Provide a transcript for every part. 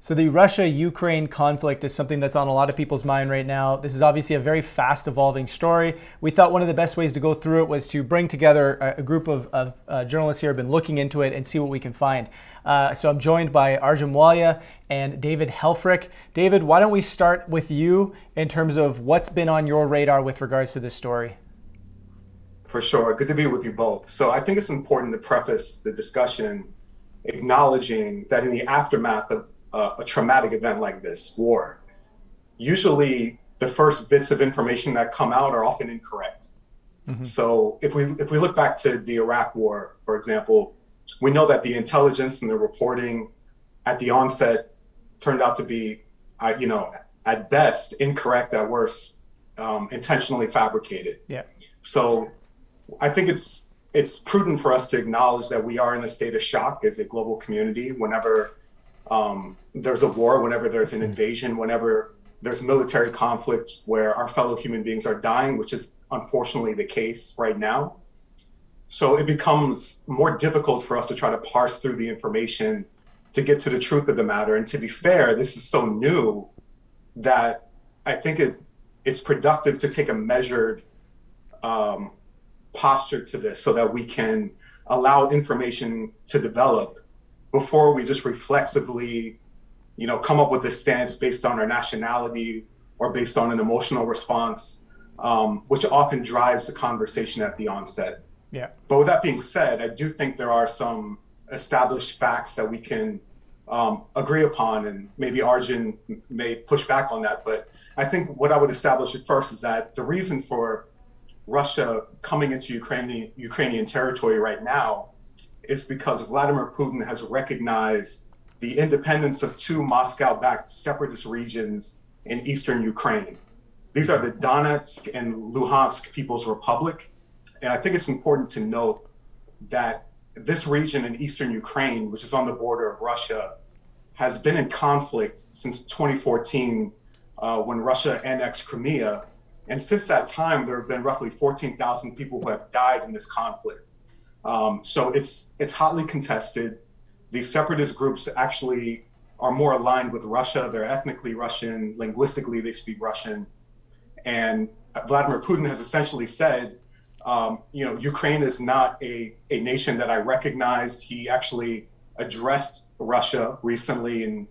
So the Russia-Ukraine conflict is something that's on a lot of people's mind right now. This is obviously a very fast evolving story. We thought one of the best ways to go through it was to bring together a group of journalists here who have been looking into it and see what we can find. So I'm joined by Arjun Walia and David Helfrich. David, why don't we start with you in terms of what's been on your radar with regards to this story? For sure. Good to be with you both. So I think it's important to preface the discussion acknowledging that in the aftermath of a traumatic event like this, war, usually the first bits of information that come out are often incorrect. So if we look back to the Iraq War, for example, we know that the intelligence and the reporting at the onset turned out to be, at best incorrect, at worst intentionally fabricated. Yeah. So I think it's prudent for us to acknowledge that we are in a state of shock as a global community whenever there's a war, whenever there's an invasion, whenever there's military conflict where our fellow human beings are dying, which is unfortunately the case right now. So it becomes more difficult for us to try to parse through the information to get to the truth of the matter. And to be fair, this is so new that I think it's productive to take a measured posture to this so that we can allow information to develop before we just reflexively, come up with a stance based on our nationality or based on an emotional response, which often drives the conversation at the onset. Yeah. But with that being said, I do think there are some established facts that we can agree upon, and maybe Arjun may push back on that. But I think what I would establish at first is that the reason for Russia coming into Ukrainian territory right now is because Vladimir Putin has recognized the independence of two Moscow-backed separatist regions in eastern Ukraine. These are the Donetsk and Luhansk People's Republic. And I think it's important to note that this region in eastern Ukraine, which is on the border of Russia, has been in conflict since 2014 when Russia annexed Crimea. And since that time, there have been roughly 14,000 people who have died in this conflict. So it's hotly contested. These separatist groups actually are more aligned with Russia. They're ethnically Russian, linguistically they speak Russian. And Vladimir Putin has essentially said, Ukraine is not a nation that I recognized. He actually addressed Russia recently and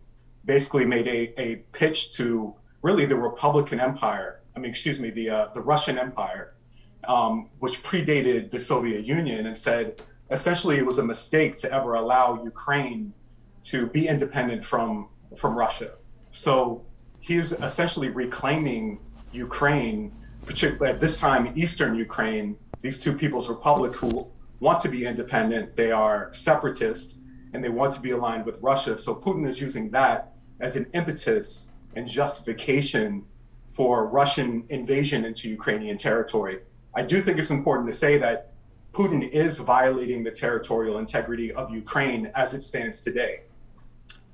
basically made a pitch to really the Republican Empire. The Russian Empire, which predated the Soviet Union, and said essentially it was a mistake to ever allow Ukraine to be independent from Russia. So he is essentially reclaiming Ukraine, particularly at this time, Eastern Ukraine, these two people's republic who want to be independent. They are separatist and they want to be aligned with Russia. So Putin is using that as an impetus and justification for Russian invasion into Ukrainian territory. I do think it's important to say that Putin is violating the territorial integrity of Ukraine as it stands today.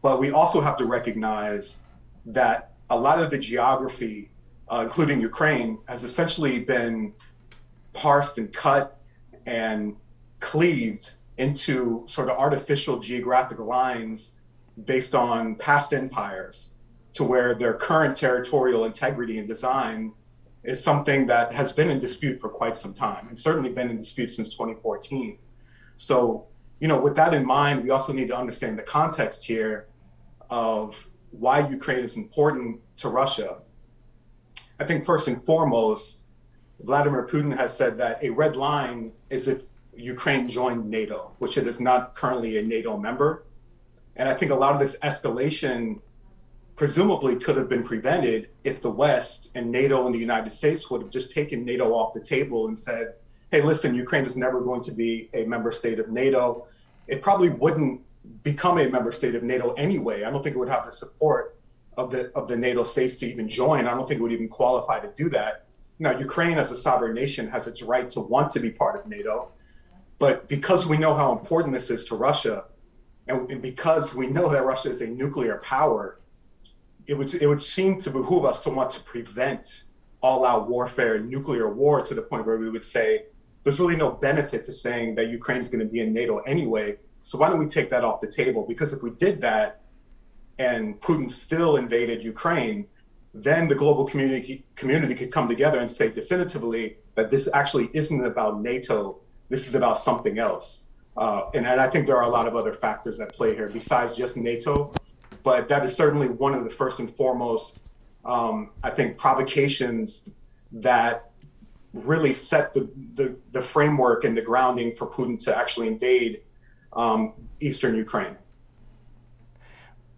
But we also have to recognize that a lot of the geography, including Ukraine, has essentially been parsed and cut and cleaved into sort of artificial geographic lines based on past empires, to where their current territorial integrity and design is something that has been in dispute for quite some time, and certainly been in dispute since 2014. So, with that in mind, we also need to understand the context here of why Ukraine is important to Russia. I think first and foremost, Vladimir Putin has said that a red line is if Ukraine joined NATO, which it is not currently a NATO member. And I think a lot of this escalation presumably could have been prevented if the West and NATO and the United States would have just taken NATO off the table and said, hey, listen, Ukraine is never going to be a member state of NATO. It probably wouldn't become a member state of NATO anyway. I don't think it would have the support of the NATO states to even join. I don't think it would even qualify to do that. Now, Ukraine as a sovereign nation has its right to want to be part of NATO. But because we know how important this is to Russia, and because we know that Russia is a nuclear power, it would seem to behoove us to want to prevent all-out warfare and nuclear war, to the point where we would say, there's really no benefit to saying that Ukraine is going to be in NATO anyway. So why don't we take that off the table? Because if we did that, and Putin still invaded Ukraine, then the global community could come together and say definitively that this actually isn't about NATO. This is about something else. And I think there are a lot of other factors at play here besides just NATO, but that is certainly one of the first and foremost, I think, provocations that really set the framework and the grounding for Putin to actually invade eastern Ukraine.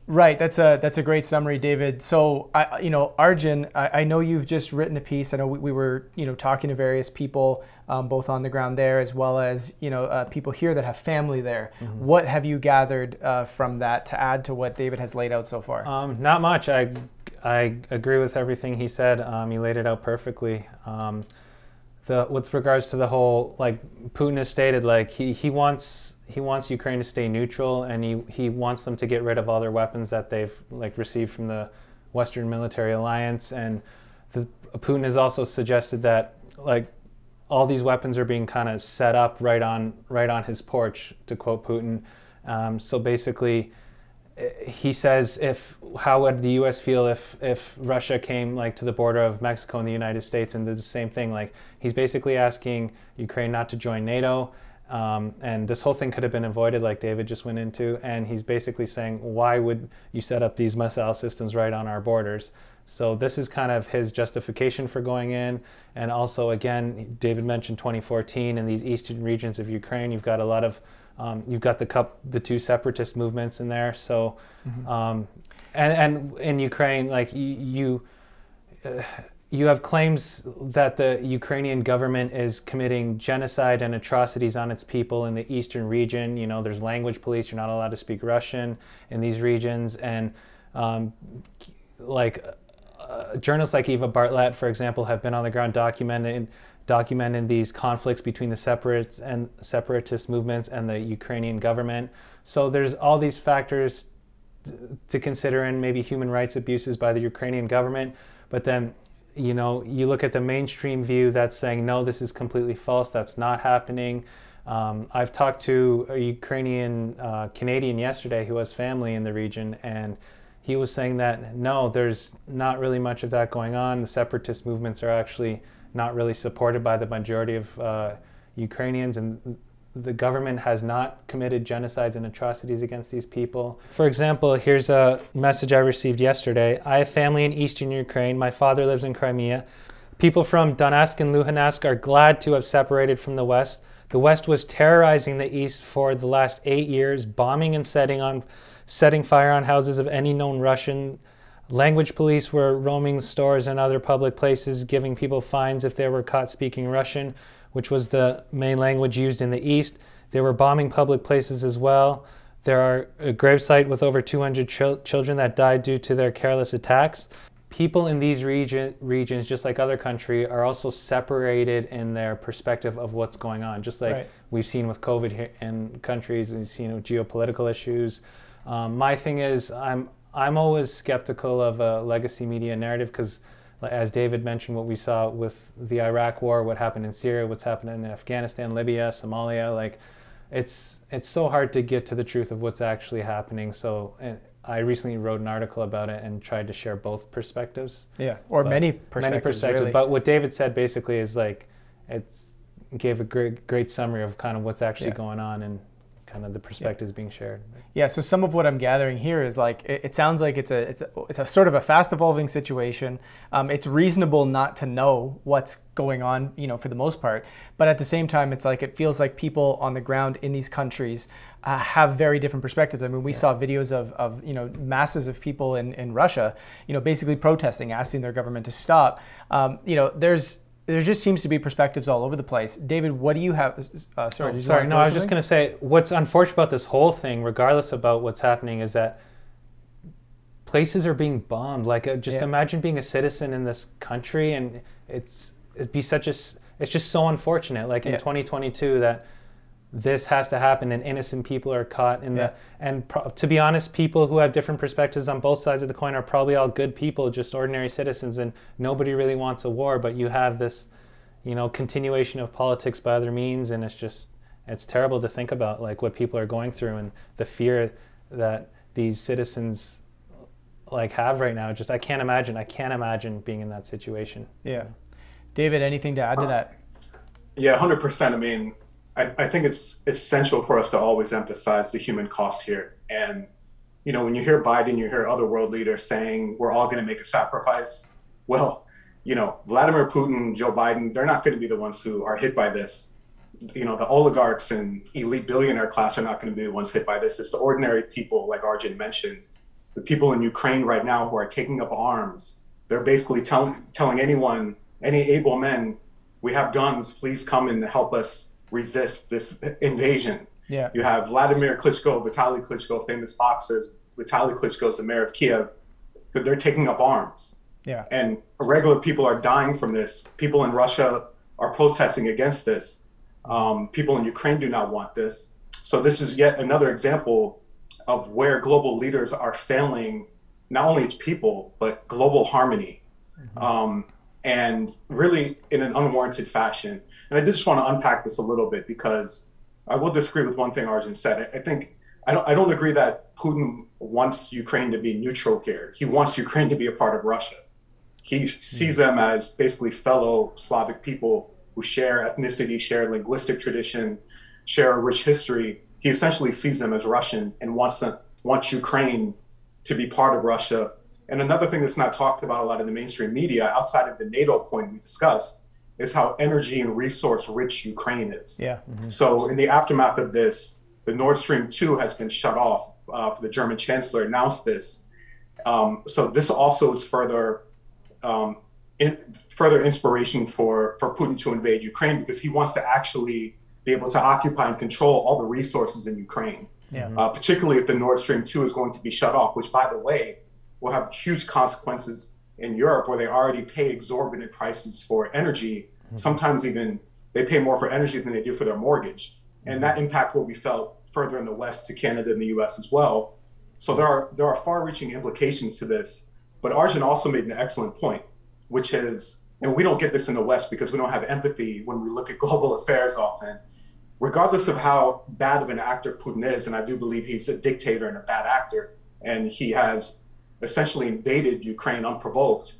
Right, that's a great summary, David. So, Arjun, I know you've just written a piece. I know we were, talking to various people, both on the ground there as well as, people here that have family there. Mm-hmm. What have you gathered from that to add to what David has laid out so far? Not much. I agree with everything he said. He laid it out perfectly. With regards to the whole, Putin has stated, he wants Ukraine to stay neutral, and he wants them to get rid of all their weapons that they've received from the Western military alliance. And Putin has also suggested that all these weapons are being kind of set up right on his porch, to quote Putin. So basically, he says, how would the U.S. feel if Russia came to the border of Mexico and the United States and did the same thing? He's basically asking Ukraine not to join NATO. And this whole thing could have been avoided, like David just went into. And he's basically saying, why would you set up these missile systems right on our borders? So this is kind of his justification for going in. And also, again, David mentioned 2014 in these eastern regions of Ukraine. You've got a lot of, you've got the two separatist movements in there. So, mm-hmm. And in Ukraine, you have claims that the Ukrainian government is committing genocide and atrocities on its people in the eastern region. There's language police. You're not allowed to speak Russian in these regions. And journalists like Eva Bartlett, for example, have been on the ground documenting these conflicts between the separatist movements and the Ukrainian government. So there's all these factors to consider, and maybe human rights abuses by the Ukrainian government. But then, you look at the mainstream view that's saying, no, this is completely false. That's not happening. I've talked to a Ukrainian Canadian yesterday who has family in the region, and he was saying that, no, there's not really much of that going on. The separatist movements are actually not really supported by the majority of Ukrainians, and the government has not committed genocides and atrocities against these people. For example, here's a message I received yesterday. I have family in eastern Ukraine. My father lives in Crimea. People from Donetsk and Luhansk are glad to have separated from the West. The West was terrorizing the East for the last 8 years, bombing and setting fire on houses of any known Russian. Language police were roaming stores and other public places, giving people fines if they were caught speaking Russian, which was the main language used in the East. They were bombing public places as well. There are a gravesite with over 200 children that died due to their careless attacks. People in these regions, just like other countries, are also separated in their perspective of what's going on. Just like we've seen with COVID here in countries, we've seen with geopolitical issues. My thing is, I'm always skeptical of a legacy media narrative because, as David mentioned, what we saw with the Iraq War, what happened in Syria, what's happening in Afghanistan, Libya, Somalia, it's so hard to get to the truth of what's actually happening. So I recently wrote an article about it and tried to share both perspectives. Yeah, or many perspectives. Really. But what David said basically is it's gave a great summary of kind of what's actually going on and kind of the perspectives being shared. Yeah, so some of what I'm gathering here is it sounds like it's a sort of a fast evolving situation. It's reasonable not to know what's going on, for the most part. But at the same time, it feels like people on the ground in these countries have very different perspectives. I mean, we saw videos of masses of people in Russia, basically protesting, asking their government to stop. There just seems to be perspectives all over the place. David, what do you have? Sorry, no, I was just going to say, what's unfortunate about this whole thing, regardless about what's happening, is that places are being bombed. Imagine being a citizen in this country, and it's just so unfortunate. In 2022, that this has to happen, and innocent people are caught in to be honest, people who have different perspectives on both sides of the coin are probably all good people, just ordinary citizens, and nobody really wants a war, but you have this, continuation of politics by other means, and it's terrible to think about what people are going through and the fear that these citizens like have right now. Just I can't imagine being in that situation. Yeah. David, anything to add to that? Yeah, 100%. I mean, I think it's essential for us to always emphasize the human cost here. And, you know, when you hear Biden, you hear other world leaders saying we're all going to make a sacrifice. Well, you know, Vladimir Putin, Joe Biden, they're not going to be the ones who are hit by this. You know, the oligarchs and elite billionaire class are not going to be the ones hit by this. It's the ordinary people, like Arjun mentioned, the people in Ukraine right now who are taking up arms. They're basically telling anyone, any able men, we have guns, please come and help us resist this invasion. Yeah. You have Vladimir Klitschko, Vitaly Klitschko, famous boxers. Vitaly Klitschko is the mayor of Kiev, but they're taking up arms. Yeah. And regular people are dying from this. People in Russia are protesting against this. People in Ukraine do not want this. So this is yet another example of where global leaders are failing, not only its people, but global harmony. And really in an unwarranted fashion. And I just want to unpack this a little bit because I will disagree with one thing Arjun said. I don't agree that Putin wants Ukraine to be neutral here. He wants Ukraine to be a part of Russia. He sees them as basically fellow Slavic people who share ethnicity, share linguistic tradition, share a rich history. He essentially sees them as Russian and wants Ukraine to be part of Russia. And another thing that's not talked about a lot in the mainstream media, outside of the NATO point we discussed, is how energy and resource rich Ukraine is. Yeah. So in the aftermath of this, the Nord Stream 2 has been shut off. The German chancellor announced this. So this also is further inspiration for Putin to invade Ukraine, because he wants to actually be able to occupy and control all the resources in Ukraine. Yeah. Particularly if the Nord Stream 2 is going to be shut off, which, by the way, will have huge consequences in Europe, where they already pay exorbitant prices for energy. Sometimes even they pay more for energy than they do for their mortgage. And that impact will be felt further in the West to Canada and the US as well. So there are far-reaching implications to this. But Arjun also made an excellent point, which is, and we don't get this in the West because we don't have empathy when we look at global affairs often, regardless of how bad of an actor Putin is, and I do believe he's a dictator and a bad actor, and he has essentially invaded Ukraine unprovoked,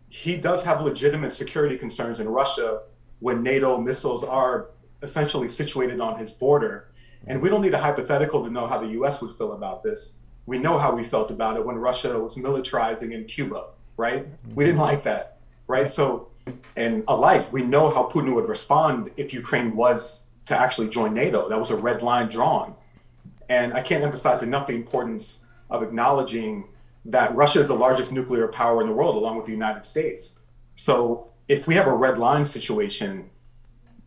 he does have legitimate security concerns in Russia when NATO missiles are essentially situated on his border. And we don't need a hypothetical to know how the US would feel about this. We know how we felt about it when Russia was militarizing in Cuba, right? We didn't like that, right? So, and alike, we know how Putin would respond if Ukraine was to actually join NATO. That was a red line drawn. And I can't emphasize enough the importance of acknowledging that Russia is the largest nuclear power in the world, along with the United States. So if we have a red line situation,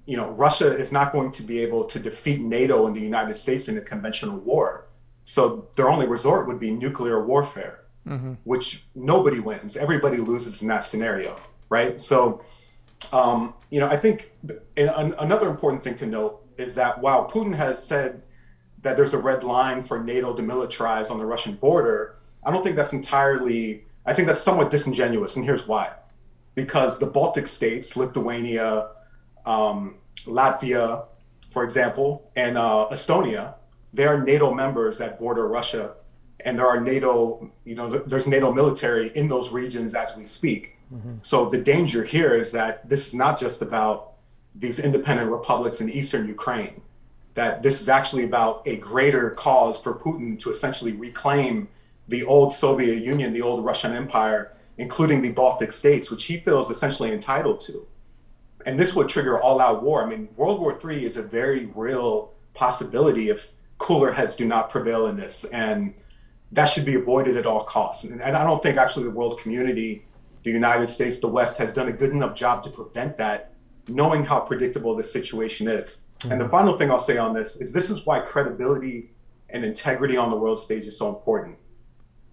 you know, Russia is not going to be able to defeat NATO and the United States in a conventional war. So their only resort would be nuclear warfare, which nobody wins. Everybody loses in that scenario, right? So, you know, I think another important thing to note is that while Putin has said that there's a red line for NATO to militarize on the Russian border, I don't think that's entirely, I think that's somewhat disingenuous, and here's why. Because the Baltic states, Lithuania, Latvia, for example, and Estonia, they are NATO members that border Russia, and there are NATO, you know, there's NATO military in those regions as we speak. So the danger here is that this is not just about these independent republics in eastern Ukraine, that this is actually about a greater cause for Putin to essentially reclaim the old Soviet Union, the old Russian Empire, including the Baltic states, which he feels essentially entitled to. And this would trigger all-out war. I mean, World War III is a very real possibility if cooler heads do not prevail in this. And that should be avoided at all costs. And I don't think actually the world community, the United States, the West, has done a good enough job to prevent that, knowing how predictable this situation is. And the final thing I'll say on this is why credibility and integrity on the world stage is so important.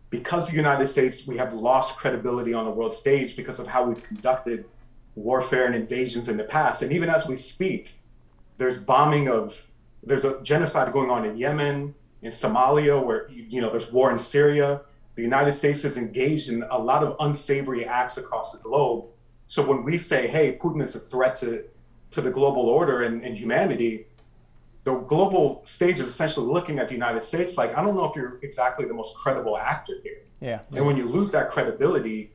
Because the United States, we have lost credibility on the world stage because of how we've conducted warfare and invasions in the past. And even as we speak, there's a genocide going on in Yemen, in Somalia, where, you know, there's war in Syria. The United States is engaged in a lot of unsavory acts across the globe. So when we say, hey, Putin is a threat to the global order and humanity, the global stage is essentially looking at the United States like, I don't know if you're exactly the most credible actor here. Yeah. And when you lose that credibility,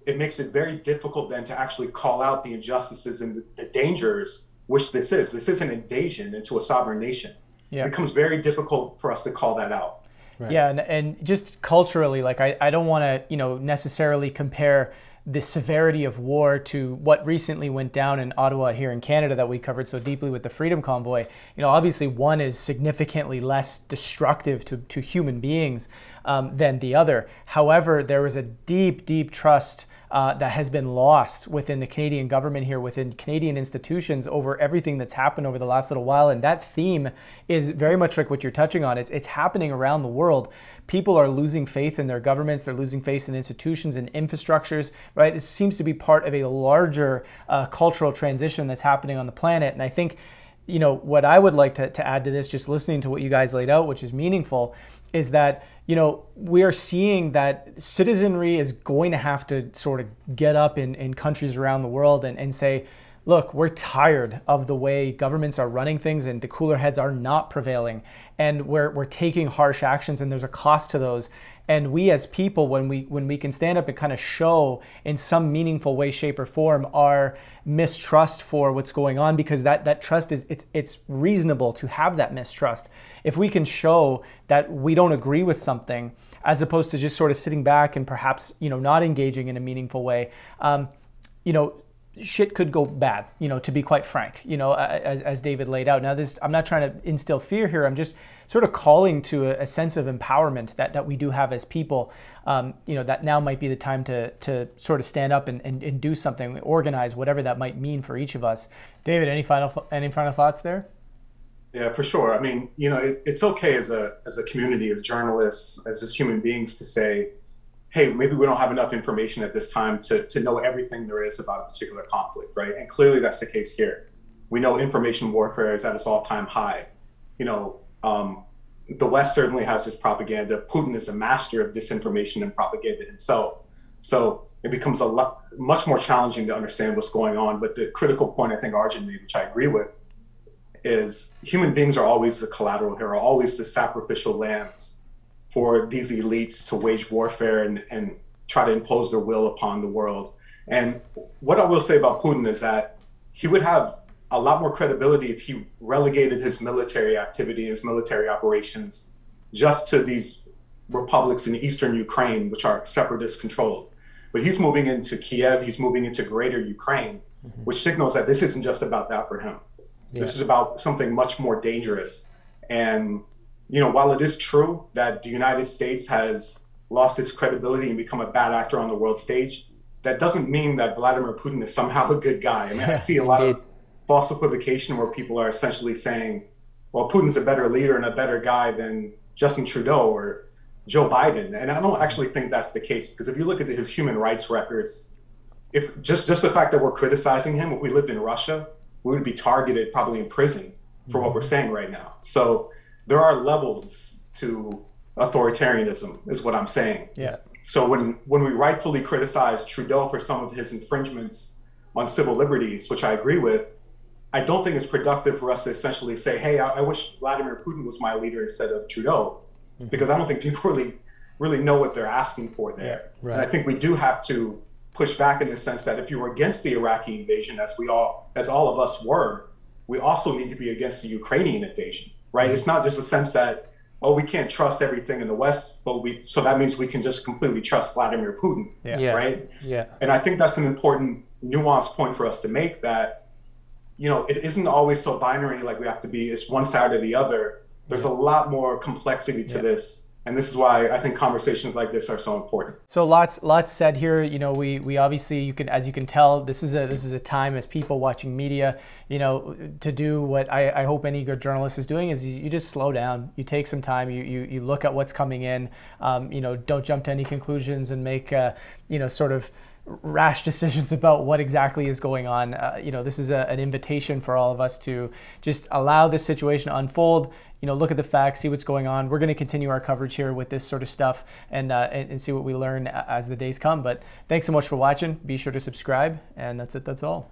it makes it very difficult then to actually call out the injustices and the dangers, which this is. This is an invasion into a sovereign nation. Yeah. It becomes very difficult for us to call that out. Right. Yeah, and just culturally, like I don't want to, necessarily compare the severity of war to what recently went down in Ottawa here in Canada that we covered so deeply with the Freedom Convoy. Obviously one is significantly less destructive to human beings than the other. However, there was a deep, deep trust that has been lost within the Canadian government here, within Canadian institutions over everything that's happened over the last little while. And that theme is very much like what you're touching on. It's happening around the world. People are losing faith in their governments. They're losing faith in institutions and infrastructures, right? This seems to be part of a larger cultural transition that's happening on the planet. And I think, what I would like to add to this, just listening to what you guys laid out, which is meaningful, is that, we are seeing that citizenry is going to have to sort of get up in countries around the world and say, look, we're tired of the way governments are running things and the cooler heads are not prevailing. And we're taking harsh actions and there's a cost to those. And we as people, when we can stand up and kind of show in some meaningful way, shape or form our mistrust for what's going on, because that trust it's reasonable to have that mistrust. If we can show that we don't agree with something, as opposed to just sort of sitting back and perhaps, not engaging in a meaningful way, shit could go bad, to be quite frank, as David laid out. Now, I'm not trying to instill fear here. I'm just sort of calling to a sense of empowerment that we do have as people, that now might be the time to sort of stand up and do something, organize, whatever that might mean for each of us. David, any final thoughts there? Yeah, for sure. I mean, it's okay as a community of journalists, as just human beings, to say, hey, maybe we don't have enough information at this time to know everything there is about a particular conflict, right? And clearly that's the case here. We know information warfare is at its all-time high. The West certainly has its propaganda. Putin is a master of disinformation and propaganda himself. So it becomes much more challenging to understand what's going on. But the critical point I think Arjun made, which I agree with, is human beings are always the collateral here, are always the sacrificial lambs for these elites to wage warfare and try to impose their will upon the world. And what I will say about Putin is that he would have a lot more credibility if he relegated his military activity, his military operations, just to these republics in eastern Ukraine, which are separatist controlled. But he's moving into Kiev, he's moving into greater Ukraine, which signals that this isn't just about that for him. Yeah. This is about something much more dangerous. And while it is true that the United States has lost its credibility and become a bad actor on the world stage, that doesn't mean that Vladimir Putin is somehow a good guy. I mean, I see a lot of false equivocation where people are essentially saying, well, Putin's a better leader and a better guy than Justin Trudeau or Joe Biden. And I don't actually think that's the case, because if you look at his human rights records, if just the fact that we're criticizing him, if we lived in Russia, we would be targeted, probably in prison for what we're saying right now. So there are levels to authoritarianism, is what I'm saying. Yeah. So when we rightfully criticize Trudeau for some of his infringements on civil liberties, which I agree with, I don't think it's productive for us to essentially say, hey, I wish Vladimir Putin was my leader instead of Trudeau, because I don't think people really know what they're asking for there. Yeah, right. And I think we do have to push back in the sense that if you were against the Iraqi invasion, as all of us were, we also need to be against the Ukrainian invasion, right? It's not just a sense that, oh, we can't trust everything in the West, so that means we can just completely trust Vladimir Putin, right? Yeah. And I think that's an important nuanced point for us to make, that it isn't always so binary, like we have to be, it's one side or the other. There's a lot more complexity to this. And this is why I think conversations like this are so important. So lots said here. We obviously, as you can tell, this is a time as people watching media, to do what I hope any good journalist is doing, is you just slow down. You take some time. You look at what's coming in. Don't jump to any conclusions and make sort of rash decisions about what exactly is going on. This is an invitation for all of us to just allow this situation to unfold. Look at the facts, see what's going on. We're going to continue our coverage here with this sort of stuff and see what we learn as the days come. But thanks so much for watching. Be sure to subscribe, and that's it. That's all.